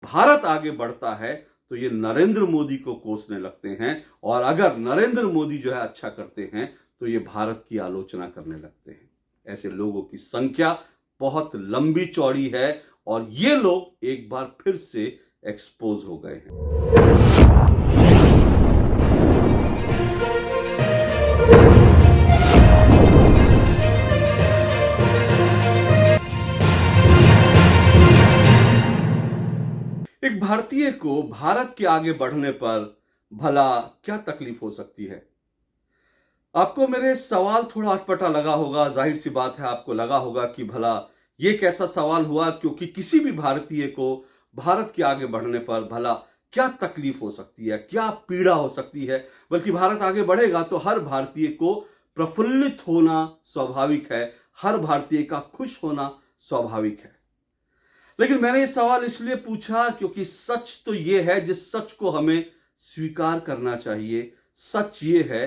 भारत आगे बढ़ता है तो ये नरेंद्र मोदी को कोसने लगते हैं, और अगर नरेंद्र मोदी जो है अच्छा करते हैं तो ये भारत की आलोचना करने लगते हैं। ऐसे लोगों की संख्या बहुत लंबी चौड़ी है और ये लोग एक बार फिर से एक्सपोज हो गए हैं। एक भारतीय को भारत के आगे बढ़ने पर भला क्या तकलीफ हो सकती है? आपको मेरे सवाल थोड़ा अटपटा लगा होगा, जाहिर सी बात है आपको लगा होगा कि भला ये कैसा सवाल हुआ, क्योंकि किसी भी भारतीय को भारत के आगे बढ़ने पर भला क्या तकलीफ हो सकती है, क्या पीड़ा हो सकती है। बल्कि भारत आगे बढ़ेगा तो हर भारतीय को प्रफुल्लित होना स्वाभाविक है, हर भारतीय का खुश होना स्वाभाविक है। लेकिन मैंने ये सवाल इसलिए पूछा क्योंकि सच तो ये है जिस सच को हमें स्वीकार करना चाहिए। सच ये है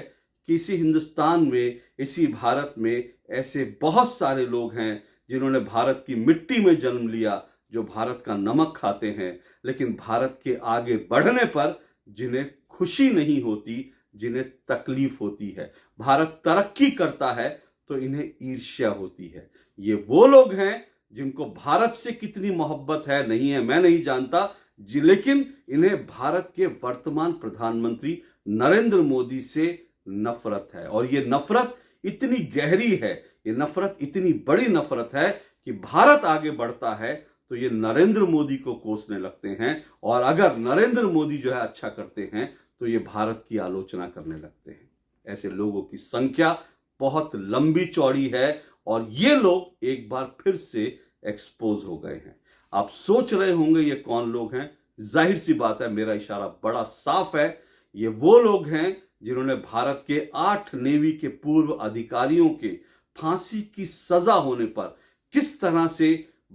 कि इसी हिंदुस्तान में, इसी भारत में ऐसे बहुत सारे लोग हैं जिन्होंने भारत की मिट्टी में जन्म लिया, जो भारत का नमक खाते हैं, लेकिन भारत के आगे बढ़ने पर जिन्हें खुशी नहीं होती, जिन्हें तकलीफ होती है। भारत तरक्की करता है तो इन्हें ईर्ष्या होती है। ये वो लोग हैं जिनको भारत से कितनी मोहब्बत है नहीं है मैं नहीं जानता, लेकिन इन्हें भारत के वर्तमान प्रधानमंत्री नरेंद्र मोदी से नफरत है। और ये नफरत इतनी गहरी है, ये नफरत इतनी बड़ी नफरत है कि भारत आगे बढ़ता है तो ये नरेंद्र मोदी को कोसने लगते हैं, और अगर नरेंद्र मोदी जो है अच्छा करते हैं तो ये भारत की आलोचना करने लगते हैं। ऐसे लोगों की संख्या बहुत लंबी चौड़ी है और ये लोग एक बार फिर से एक्सपोज हो गए हैं। आप सोच रहे होंगे ये कौन लोग हैं? जाहिर सी बात है, मेरा इशारा बड़ा साफ है। ये वो लोग हैं जिन्होंने भारत के 8 नेवी के पूर्व अधिकारियों के फांसी की सजा होने पर किस तरह से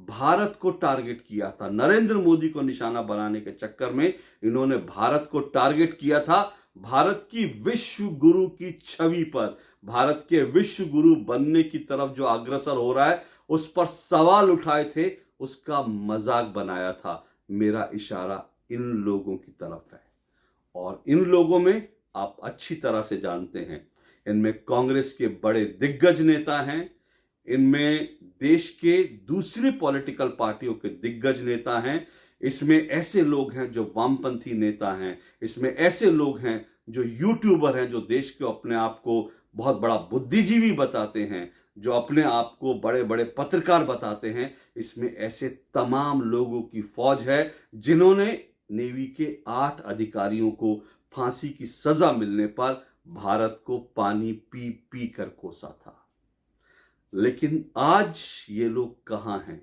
भारत को टारगेट किया था। नरेंद्र मोदी को निशाना बनाने के चक्कर में इन्होंने भारत को टारगेट किया था। भारत की विश्व गुरु की छवि पर, भारत के विश्व गुरु बनने की तरफ जो अग्रसर हो रहा है उस पर सवाल उठाए थे, उसका मजाक बनाया था। मेरा इशारा इन लोगों की तरफ है, और इन लोगों में आप अच्छी तरह से जानते हैं, इनमें कांग्रेस के बड़े दिग्गज नेता हैं, इनमें देश के दूसरी पॉलिटिकल पार्टियों के दिग्गज नेता हैं, इसमें ऐसे लोग हैं जो वामपंथी नेता हैं, इसमें ऐसे लोग हैं जो यूट्यूबर हैं, जो देश के अपने आप को बहुत बड़ा बुद्धिजीवी बताते हैं, जो अपने आप को बड़े बड़े पत्रकार बताते हैं। इसमें ऐसे तमाम लोगों की फौज है जिन्होंने नेवी के 8 अधिकारियों को फांसी की सजा मिलने पर भारत को पानी पी पी कर कोसा था। लेकिन आज ये लोग कहां हैं?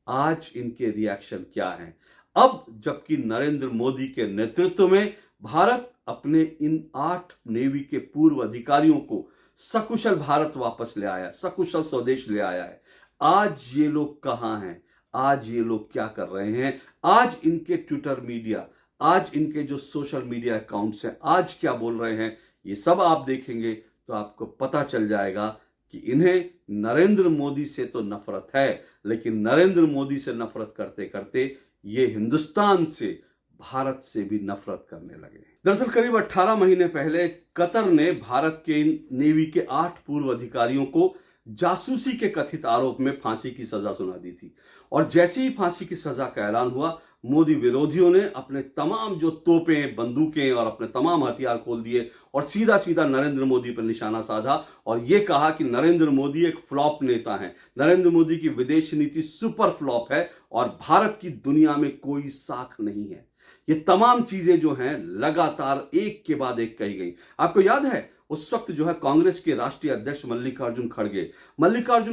आज इनके रिएक्शन क्या हैं? अब जबकि नरेंद्र मोदी के नेतृत्व में भारत अपने इन 8 नेवी के पूर्व अधिकारियों को सकुशल भारत वापस ले आया, सकुशल स्वदेश ले आया है, आज ये लोग कहां हैं? आज ये लोग क्या कर रहे हैं? आज इनके ट्विटर मीडिया, आज इनके जो सोशल मीडिया अकाउंट्स हैं, आज क्या बोल रहे हैं? ये सब आप देखेंगे तो आपको पता चल जाएगा कि इन्हें नरेंद्र मोदी से तो नफरत है, लेकिन नरेंद्र मोदी से नफरत करते करते ये हिंदुस्तान से, भारत से भी नफरत करने लगे। दरअसल करीब 18 महीने पहले कतर ने भारत के इन नेवी के 8 पूर्व अधिकारियों को जासूसी के कथित आरोप में फांसी की सजा सुना दी थी। और जैसे ही फांसी की सजा का ऐलान हुआ, मोदी विरोधियों ने अपने तमाम जो तोपें, बंदूकें और अपने तमाम हथियार खोल दिए और सीधा सीधा नरेंद्र मोदी पर निशाना साधा और यह कहा कि नरेंद्र मोदी एक फ्लॉप नेता है, नरेंद्र मोदी की विदेश नीति सुपर फ्लॉप है और भारत की दुनिया में कोई साख नहीं है। ये तमाम चीजें जो हैं लगातार एक के बाद एक कही गई। आपको याद है उस वक्त जो है कांग्रेस के राष्ट्रीय अध्यक्ष मल्लिकार्जुन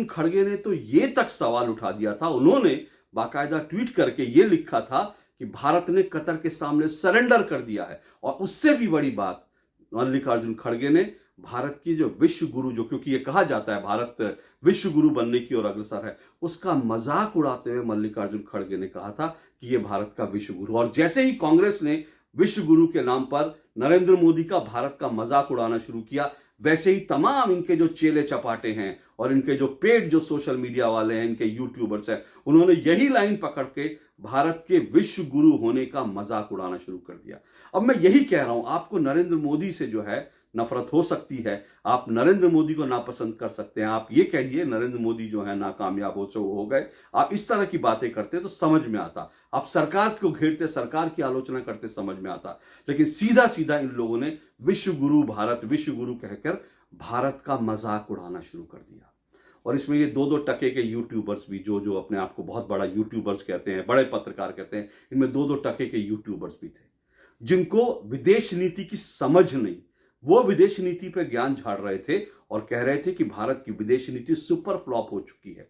खड़गे ने तो ये तक सवाल उठा दिया था, उन्होंने बाकायदा ट्वीट करके ये लिखा था कि भारत ने कतर के सामने सरेंडर कर दिया है। और उससे भी बड़ी बात, मल्लिकार्जुन खड़गे ने भारत की जो विश्व गुरु, जो क्योंकि ये कहा जाता है भारत विश्व गुरु बनने की ओर अग्रसर है, उसका मजाक उड़ाते हुए मल्लिकार्जुन खड़गे ने कहा था कि ये भारत का विश्व गुरु। और जैसे ही कांग्रेस ने विश्व गुरु के नाम पर नरेंद्र मोदी का भारत का मजाक उड़ाना शुरू किया, वैसे ही तमाम इनके जो चेले चपाटे हैं और इनके जो पेड जो सोशल मीडिया वाले हैं, इनके यूट्यूबर्स हैं, उन्होंने यही लाइन पकड़ के भारत के विश्व गुरु होने का मजाक उड़ाना शुरू कर दिया। अब मैं यही कह रहा हूं, आपको नरेंद्र मोदी से जो है नफरत हो सकती है, आप नरेंद्र मोदी को नापसंद कर सकते हैं, आप ये कहिए नरेंद्र मोदी जो है नाकामयाब हो गए, आप इस तरह की बातें करते तो समझ में आता, आप सरकार को घेरते, सरकार की आलोचना करते, समझ में आता। लेकिन सीधा सीधा इन लोगों ने विश्व गुरु भारत, विश्व गुरु कहकर भारत का मजाक उड़ाना शुरू कर दिया। और इसमें ये 2-2 टके के यूट्यूबर्स भी, जो अपने आप को बहुत बड़ा यूट्यूबर्स कहते हैं, बड़े पत्रकार कहते हैं, इनमें 2-2 टके के यूट्यूबर्स भी थे जिनको विदेश नीति की समझ नहीं। वो विदेश नीति पर ज्ञान झाड़ रहे थे और कह रहे थे कि भारत की विदेश नीति सुपर फ्लॉप हो चुकी है।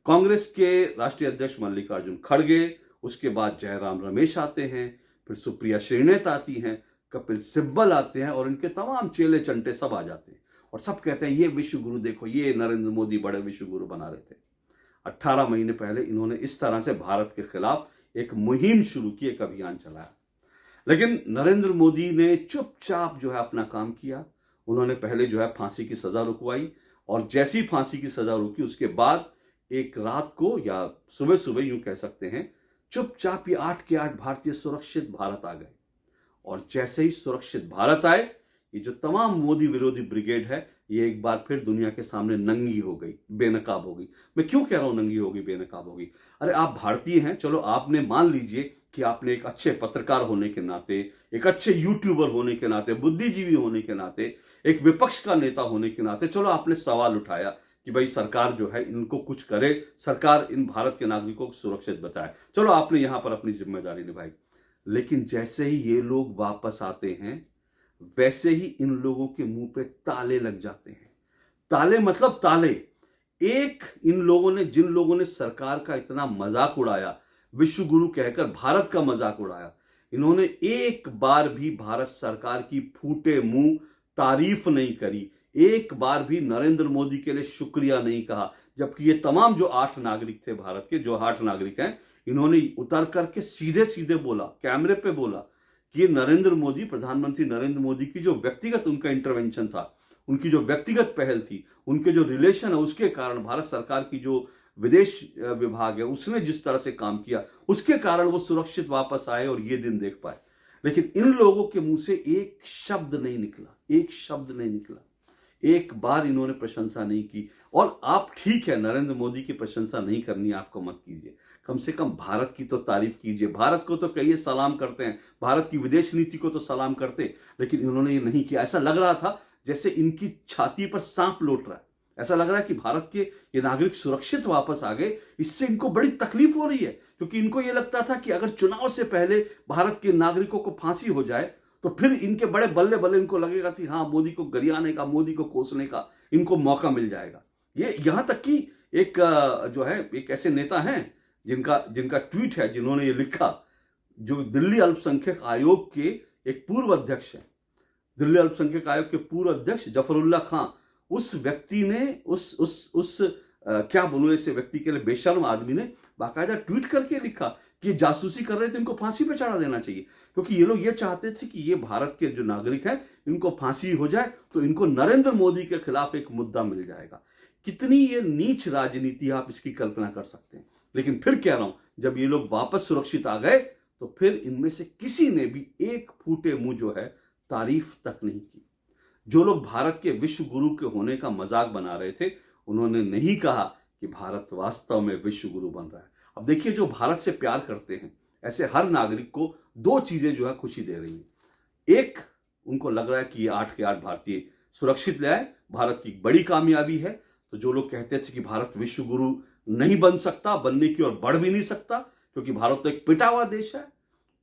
कांग्रेस के राष्ट्रीय अध्यक्ष मल्लिकार्जुन खड़गे, उसके बाद जयराम रमेश आते हैं, फिर सुप्रिया श्रीनेत आती हैं, कपिल सिब्बल आते हैं और इनके तमाम चेले चंटे सब आ जाते हैं और सब कहते हैं ये विश्व गुरु देखो, ये नरेंद्र मोदी बड़े विश्व गुरु बना रहे थे। 18 महीने पहले इन्होंने इस तरह से भारत के खिलाफ एक मुहिम शुरू की, एक अभियान चलाया। लेकिन नरेंद्र मोदी ने चुपचाप जो है अपना काम किया। उन्होंने पहले जो है फांसी की सजा रुकवाई और जैसी फांसी की सजा रुकी उसके बाद एक रात को या सुबह सुबह यूं कह सकते हैं, चुपचाप ये 8 के 8 भारतीय सुरक्षित भारत आ गए। और जैसे ही सुरक्षित भारत आए, ये जो तमाम मोदी विरोधी ब्रिगेड है ये एक बार फिर दुनिया के सामने नंगी हो गई, बेनकाब हो गई। मैं क्यों कह रहा हूं नंगी हो गई, बेनकाब हो गई? अरे आप भारतीय हैं, चलो आपने मान लीजिए कि आपने एक अच्छे पत्रकार होने के नाते, एक अच्छे यूट्यूबर होने के नाते, बुद्धिजीवी होने के नाते, एक विपक्ष का नेता होने के नाते, चलो आपने सवाल उठाया कि भाई सरकार जो है इनको कुछ करे, सरकार इन भारत के नागरिकों को सुरक्षित बताए, चलो आपने यहां पर अपनी जिम्मेदारी निभाई। लेकिन जैसे ही ये लोग वापस आते हैं वैसे ही इन लोगों के मुंह पे ताले लग जाते हैं। ताले मतलब ताले। एक इन लोगों ने, जिन लोगों ने सरकार का इतना मजाक उड़ाया, विश्व गुरु कहकर भारत का मजाक उड़ाया, इन्होंने एक बार भी भारत सरकार की फूटे मुंह तारीफ नहीं करी, एक बार भी नरेंद्र मोदी के लिए शुक्रिया नहीं कहा। जबकि ये तमाम जो 8 नागरिक थे भारत के, जो 8 नागरिक हैं, इन्होंने उतर करके सीधे सीधे बोला, कैमरे पे बोला कि ये नरेंद्र मोदी, प्रधानमंत्री नरेंद्र मोदी की जो व्यक्तिगत उनका इंटरवेंशन था, उनकी जो व्यक्तिगत पहल थी, उनके जो रिलेशन है, उसके कारण भारत सरकार की जो विदेश विभाग है उसने जिस तरह से काम किया, उसके कारण वो सुरक्षित वापस आए और ये दिन देख पाए। लेकिन इन लोगों के मुंह से एक शब्द नहीं निकला, एक शब्द नहीं निकला, एक बार इन्होंने प्रशंसा नहीं की। और आप ठीक है, नरेंद्र मोदी की प्रशंसा नहीं करनी आपको, मत कीजिए, कम से कम भारत की तो तारीफ कीजिए, भारत को तो कहिए सलाम करते हैं, भारत की विदेश नीति को तो सलाम करते। लेकिन इन्होंने ये नहीं किया। ऐसा लग रहा था जैसे इनकी छाती पर सांप लौट रहा है, ऐसा लग रहा है कि भारत के ये नागरिक सुरक्षित वापस आ गए, इससे इनको बड़ी तकलीफ हो रही है। क्योंकि इनको ये लगता था कि अगर चुनाव से पहले भारत के नागरिकों को फांसी हो जाए तो फिर इनके बड़े बल्ले बल्ले इनको लगेगा कि हाँ, मोदी को गरियाने का, मोदी को कोसने का इनको मौका मिल जाएगा। ये यहां तक कि एक जो है, एक ऐसे नेता हैं जिनका ट्वीट है, जिन्होंने ये लिखा, जो दिल्ली अल्पसंख्यक आयोग के एक पूर्व अध्यक्ष है, दिल्ली अल्पसंख्यक आयोग के पूर्व अध्यक्ष जफरुल्ला खां, उस व्यक्ति ने उस क्या बोलूं, ऐसे व्यक्ति के लिए, बेशर्म आदमी ने बाकायदा ट्वीट करके लिखा कि ये जासूसी कर रहे थे, इनको फांसी पे चढ़ा देना चाहिए। क्योंकि ये लोग ये चाहते थे कि ये भारत के जो नागरिक हैं इनको फांसी हो जाए तो इनको नरेंद्र मोदी के खिलाफ एक मुद्दा मिल जाएगा। कितनी ये नीच राजनीति, आप इसकी कल्पना कर सकते हैं। लेकिन फिर कह रहा हूं, जब ये लोग वापस सुरक्षित आ गए तो फिर इनमें से किसी ने भी एक फूटे मुंह जो है तारीफ तक नहीं की। जो लोग भारत के विश्व गुरु के होने का मजाक बना रहे थे, उन्होंने नहीं कहा कि भारत वास्तव में विश्व गुरु बन रहा है। अब देखिए, जो भारत से प्यार करते हैं, ऐसे हर नागरिक को 2 चीजें जो है खुशी दे रही हैं। एक, उनको लग रहा है कि ये 8 के 8 भारतीय सुरक्षित ले आए, भारत की बड़ी कामयाबी है। तो जो लोग कहते थे कि भारत विश्व गुरु नहीं बन सकता, बनने की ओर बढ़ भी नहीं सकता क्योंकि भारत तो एक पिटा हुआ देश है,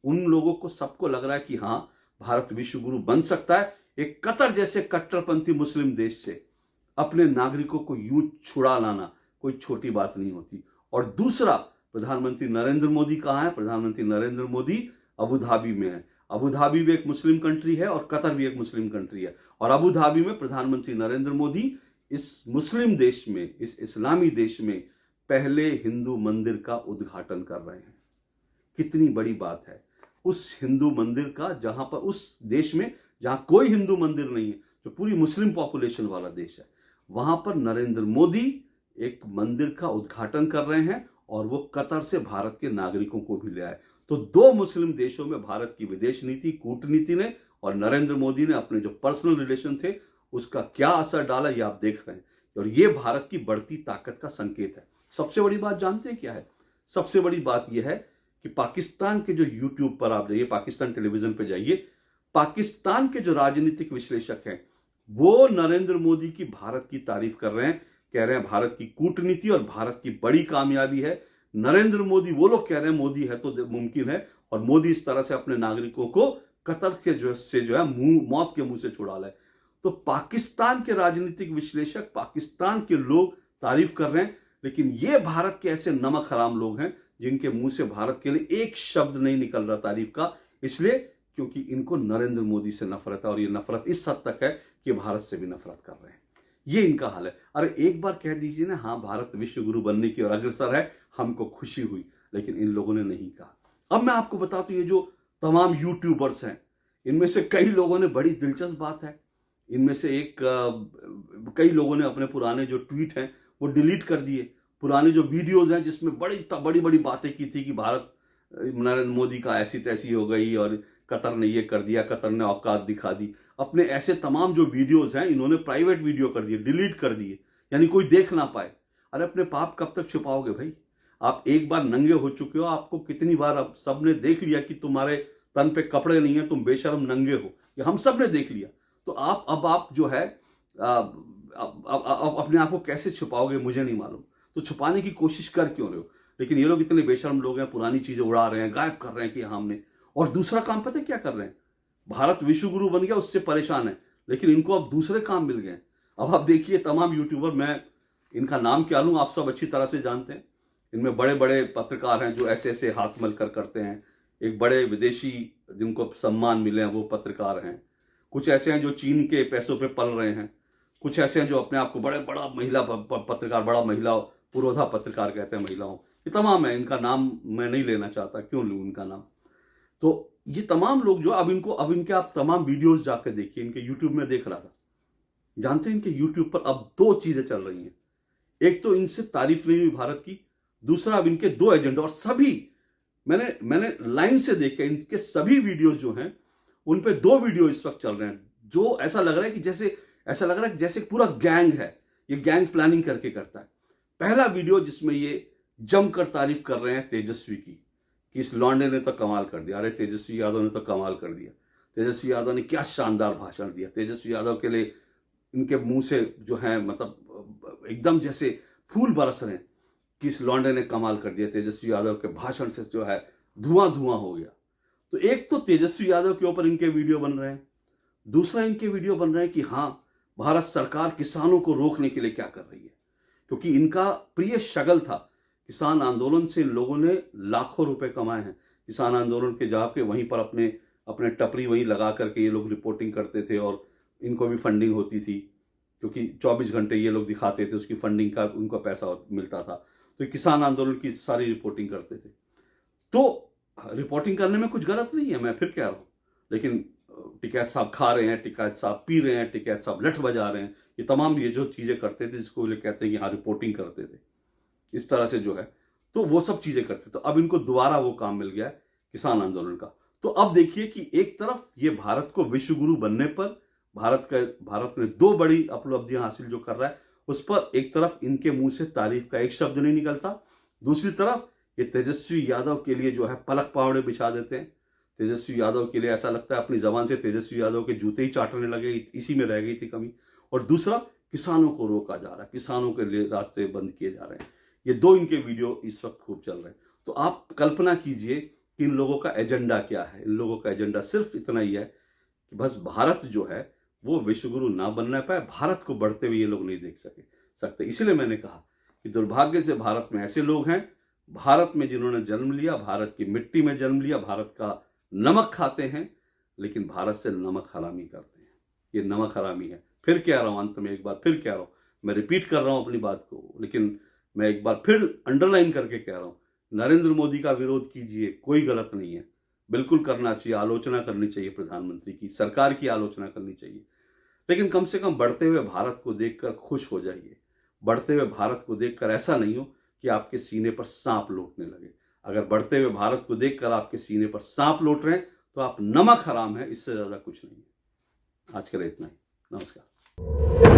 उन लोगों को सबको लग रहा है कि हां, भारत विश्व गुरु बन सकता है। एक कतर जैसे कट्टरपंथी मुस्लिम देश से अपने नागरिकों को यूं छुड़ा लाना कोई छोटी बात नहीं होती। और दूसरा, प्रधानमंत्री नरेंद्र मोदी कहां है? प्रधानमंत्री नरेंद्र मोदी अबू धाबी में है। अबू धाबी भी एक मुस्लिम कंट्री है और कतर भी एक मुस्लिम कंट्री है। और अबू धाबी में प्रधानमंत्री नरेंद्र मोदी इस मुस्लिम देश में, इस इस्लामी देश में पहले हिंदू मंदिर का उद्घाटन कर रहे हैं। कितनी बड़ी बात है। उस हिंदू मंदिर का, जहां पर, उस देश में जहां कोई हिंदू मंदिर नहीं है, जो पूरी मुस्लिम पॉपुलेशन वाला देश है, वहां पर नरेंद्र मोदी एक मंदिर का उद्घाटन कर रहे हैं और वो कतर से भारत के नागरिकों को भी ले आए। तो दो मुस्लिम देशों में भारत की विदेश नीति, कूटनीति ने और नरेंद्र मोदी ने अपने जो पर्सनल रिलेशन थे उसका क्या असर डाला, ये आप देख रहे हैं। और ये भारत की बढ़ती ताकत का संकेत है। सबसे बड़ी बात जानते हैं क्या है? सबसे बड़ी बात यह है कि पाकिस्तान के जो यूट्यूब पर आप जाइए, पाकिस्तान टेलीविजन पर जाइए, पाकिस्तान के जो राजनीतिक विश्लेषक हैं वो नरेंद्र मोदी की भारत की तारीफ कर रहे हैं, कह रहे हैं भारत की कूटनीति और भारत की बड़ी कामयाबी है। नरेंद्र मोदी, वो लोग कह रहे हैं मोदी है तो मुमकिन है, और मोदी इस तरह से अपने नागरिकों को कतर के जो है मौत के मुंह से छुड़ा लाए। तो पाकिस्तान के राजनीतिक विश्लेषक, पाकिस्तान के लोग तारीफ कर रहे हैं, लेकिन ये भारत के ऐसे नमक हराम लोग हैं जिनके मुंह से भारत के लिए एक शब्द नहीं निकल रहा तारीफ का। इसलिए क्योंकि इनको नरेंद्र मोदी से नफरत है, और ये नफरत इस हद तक है कि भारत से भी नफरत कर रहे हैं। ये इनका हाल है। अरे एक बार कह दीजिए ना, हाँ भारत विश्व गुरु बनने की ओर अग्रसर है, हमको खुशी हुई, लेकिन इन लोगों ने नहीं कहा। अब मैं आपको बताता हूं, ये जो तमाम यूट्यूबर्स हैं इनमें से कई लोगों ने, बड़ी दिलचस्प बात है, इनमें से कई लोगों ने अपने पुराने जो ट्वीट हैं वो डिलीट कर दिए। पुराने जो वीडियोज हैं जिसमें बड़ी बड़ी बातें की थी कि भारत नरेंद्र मोदी का ऐसी तैसी हो गई और कतर ने ये कर दिया, कतर ने औकात दिखा दी, अपने ऐसे तमाम जो वीडियोज हैं इन्होंने प्राइवेट वीडियो कर दिए, डिलीट कर दिए, यानी कोई देख ना पाए। अरे अपने पाप कब तक छुपाओगे भाई? आप एक बार नंगे हो चुके हो, आपको कितनी बार अब सबने देख लिया कि तुम्हारे तन पे कपड़े नहीं है, तुम बेशर्म नंगे हो, ये हम सब ने देख लिया। तो आप जो है अपने आप को कैसे छुपाओगे मुझे नहीं मालूम। तो छुपाने की कोशिश कर क्यों रहे हो? लेकिन ये लोग इतने बेशर्म लोग हैं, पुरानी चीजें उड़ा रहे हैं, गायब कर रहे हैं कि हमने। और दूसरा काम पता है क्या कर रहे हैं? भारत विश्व गुरु बन गया उससे परेशान है, लेकिन इनको अब दूसरे काम मिल गए। अब आप देखिए तमाम यूट्यूबर, मैं इनका नाम क्या लूं, आप सब अच्छी तरह से जानते हैं। इनमें बड़े बड़े पत्रकार हैं जो ऐसे ऐसे हाथ मल कर करते हैं। एक बड़े विदेशी जिनको सम्मान मिले हैं वो पत्रकार हैं। कुछ ऐसे हैं जो चीन के पैसों पे पल रहे हैं। कुछ ऐसे हैं जो अपने आप को बड़ा महिला पत्रकार, बड़ा महिला पुरोधा पत्रकार कहते हैं महिलाओं। ये तमाम है, इनका नाम मैं नहीं लेना चाहता, क्यों लूं इनका नाम। तो ये तमाम लोग जो अब इनके आप तमाम वीडियोस जाकर देखिए, इनके यूट्यूब में देख रहा था। जानते हैं इनके यूट्यूब पर अब दो चीजें चल रही हैं। एक तो इनसे तारीफ नहीं हुई भारत की, दूसरा अब इनके दो एजेंडा, और सभी मैंने लाइन से देखे इनके सभी वीडियोस जो हैं उन पे दो वीडियो इस वक्त चल रहे हैं जो ऐसा लग रहा है कि जैसे पूरा गैंग है, ये गैंग प्लानिंग करके करता है। पहला वीडियो जिसमें ये जमकर तारीफ कर रहे हैं तेजस्वी की कि इस लौंडे ने तो कमाल कर दिया, अरे तेजस्वी यादव ने तो कमाल कर दिया, तेजस्वी यादव ने क्या शानदार भाषण दिया, तेजस्वी यादव के लिए इनके मुंह से जो है मतलब एकदम जैसे फूल बरस रहे हैं कि इस लौंडे ने कमाल कर दिया, तेजस्वी यादव के भाषण से जो है धुआं हो गया। तो एक तो तेजस्वी यादव के ऊपर इनके वीडियो बन रहे हैं, दूसरा इनके वीडियो बन रहे हैं कि हाँ भारत सरकार किसानों को रोकने के लिए क्या कर रही है, क्योंकि इनका प्रिय शगल था किसान आंदोलन से। इन लोगों ने लाखों रुपए कमाए हैं किसान आंदोलन के जाके, वहीं पर अपने टपरी वहीं लगा करके ये लोग रिपोर्टिंग करते थे और इनको भी फंडिंग होती थी, क्योंकि 24 घंटे ये लोग दिखाते थे, उसकी फंडिंग का उनको पैसा मिलता था। तो किसान आंदोलन की सारी रिपोर्टिंग करते थे। तो रिपोर्टिंग करने में कुछ गलत नहीं है, मैं फिर कह रहा हूं, लेकिन टिकैत साहब खा रहे हैं, टिकैत साहब पी रहे हैं, टिकैत साहब लठ बजा रहे हैं, ये तमाम ये जो चीजें करते थे जिसको ये कहते हैं कि हाँ रिपोर्टिंग करते थे, इस तरह से जो है तो वो सब चीजें करते। तो अब इनको दोबारा वो काम मिल गया है किसान आंदोलन का। तो अब देखिए कि एक तरफ ये भारत को विश्व गुरु बनने पर भारत ने दो बड़ी उपलब्धियां हासिल जो कर रहा है उस पर एक तरफ इनके मुंह से तारीफ का एक शब्द नहीं निकलता, दूसरी तरफ ये तेजस्वी यादव के लिए जो है पलक पावड़े बिछा देते हैं। तेजस्वी यादव के लिए ऐसा लगता है अपनी जबान से तेजस्वी यादव के जूते ही चाटने लगे, इसी में रह गई थी कमी। और दूसरा, किसानों को रोका जा रहा है, किसानों के लिए रास्ते बंद किए जा रहे हैं। ये दो इनके वीडियो इस वक्त खूब चल रहे हैं। तो आप कल्पना कीजिए कि इन लोगों का एजेंडा क्या है। इन लोगों का एजेंडा सिर्फ इतना ही है कि बस भारत जो है वो विश्वगुरु ना बनना पाए, भारत को बढ़ते हुए ये लोग नहीं देख सकते। इसलिए मैंने कहा कि दुर्भाग्य से भारत में ऐसे लोग हैं, भारत में जिन्होंने जन्म लिया, भारत की मिट्टी में जन्म लिया, भारत का नमक खाते हैं, लेकिन भारत से नमक हरामी करते हैं। ये नमक हरामी है। फिर कह रहा हूं, अंत में एक बार फिर कह रहा हूं, मैं रिपीट कर रहा हूं अपनी बात को, लेकिन मैं एक बार फिर अंडरलाइन करके कह रहा हूं, नरेंद्र मोदी का विरोध कीजिए, कोई गलत नहीं है, बिल्कुल करना चाहिए, आलोचना करनी चाहिए, प्रधानमंत्री की, सरकार की आलोचना करनी चाहिए। लेकिन कम से कम बढ़ते हुए भारत को देखकर खुश हो जाइए। बढ़ते हुए भारत को देखकर ऐसा नहीं हो कि आपके सीने पर सांप लौटने लगे। अगर बढ़ते हुए भारत को देखकर आपके सीने पर सांप लौट रहे हैं तो आप नमक हराम है, इससे ज्यादा कुछ नहीं है। आज के लिए इतना ही। नमस्कार।